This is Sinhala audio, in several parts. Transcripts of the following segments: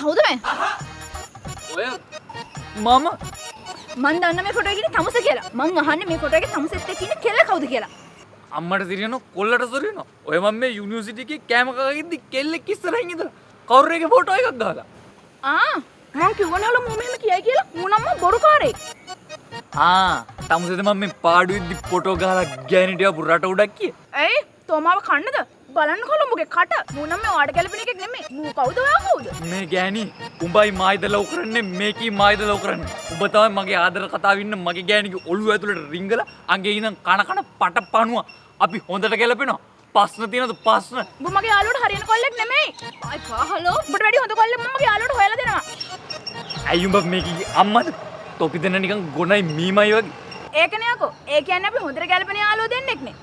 කවුද මේ? ඔය මම මං දන්න මේ ෆොටෝ එකේ තමුස කියලා. මං අහන්නේ මේ ෆොටෝ එකේ තමුසෙත් එක්ක ඉන්න කෙල්ල කවුද කියලා. අම්මට සිරියන කොල්ලට සොරියන. ඔය මම මේ යුනිවර්සිටි එකේ කෑම කගින්දි කෙල්ලෙක් ඉස්සරහින් ඉඳලා කවුරු එකේ ෆොටෝ එකක් ගහලා. මං කිව්වනවලු මම මෙහෙම කියයි කියලා. මූනම්ම බොරුකාරයෙක්. තමුසෙද මම මේ පාඩුවෙද්දි ෆොටෝ ගහලා ගෑනිට යපු රට උඩක් කිය. ඇයි? තෝමාව කන්නද? බලන්න කොළඹගේ කට. මූනම්ම ඔයාට ගැලපෙන එකෙක් නෙමෙයි. මූ කවුද ඔයා කවුද? මේ ගෑණි උඹයි මායිද ලව් කරන්නේ මේකී මායිද ලව් කරන්නේ. උඹ තමයි මගේ ආදර කතාව ඉන්න මගේ ගෑණිගේ ඔළුව ඇතුළට රිංගලා අංගේ ඉඳන් කන පටපණුවා. අපි හොඳට ගැලපෙනවා. ප්‍රශ්න තියෙනවද ප්‍රශ්න? උඹ මගේ යාළුවට හරියන කොල්ලෙක් නෙමෙයි. අයිපා හලෝ. උඹට වැඩි හොඳ කොල්ලෙක් මම මගේ යාළුවට හොයලා දෙනවා. ඇයි උඹ මේකී අම්මද? තොපි දෙන්න නිකන් ගොනයි මීමයි වගේ. ඒකනේ යකෝ. ඒ කියන්නේ අපි හොඳට ගැලපෙන යාළුවෝ දෙන්නෙක් නේ.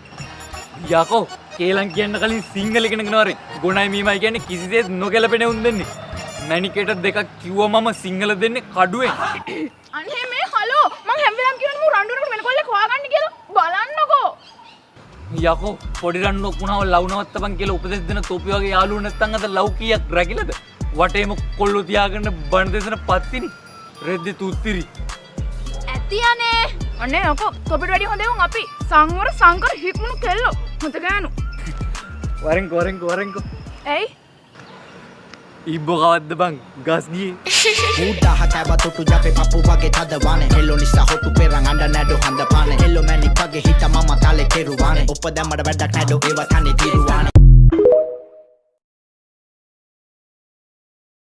යකෝ කේලම් කියන්න කලින් සිංහල ඉගෙන ගෙන වරේ. ගොනයි මීමයි කියන්නේ කිසිසේත් නොගැලපෙන උන් දෙන්නේ. මැනිකේට දෙකක් කිව්වා මම සිංහල දෙන්නේ කඩුවෙන්. අනේ මේ හලෝ මං හැම වෙලාවෙම කියනවා මූ රණ්ඩුවකට වෙන කොල්ලෙක් හොයාගන්න කියලා. බලන්නකෝ. යකෝ පොඩි රණ්ඩු ඔක්ුණාව ලව් නවත්තපන් කියලා උපදෙස් දෙන තොපි වගේ යාළුවෝ නැත්තම් අද ලව් කීයක් රැකිලද? වටේම කොල්ලෝ තියාගෙන බණ දෙසන පත්තිනි. රෙද්දේ තුත්තිරි. ඇති අනේ. අනේ යකෝ තොපිට වැඩි හොඳ උන් අපි. සංවර සංකර හික්මුණු කෙල්ලෝ. හොඳ ගෑනු. වරෙන්කෝ. ඇයි? ඉබ්බෝ කවද්ද බං ගස් ගියේ. Muda hatava tutu jape papu wage tadawane hello nisa hotu perang anda nado handa pane hello mani page hita mama tale keruwane upadamada වැඩක් නැඩෝ ඒව තනි තිරුවානේ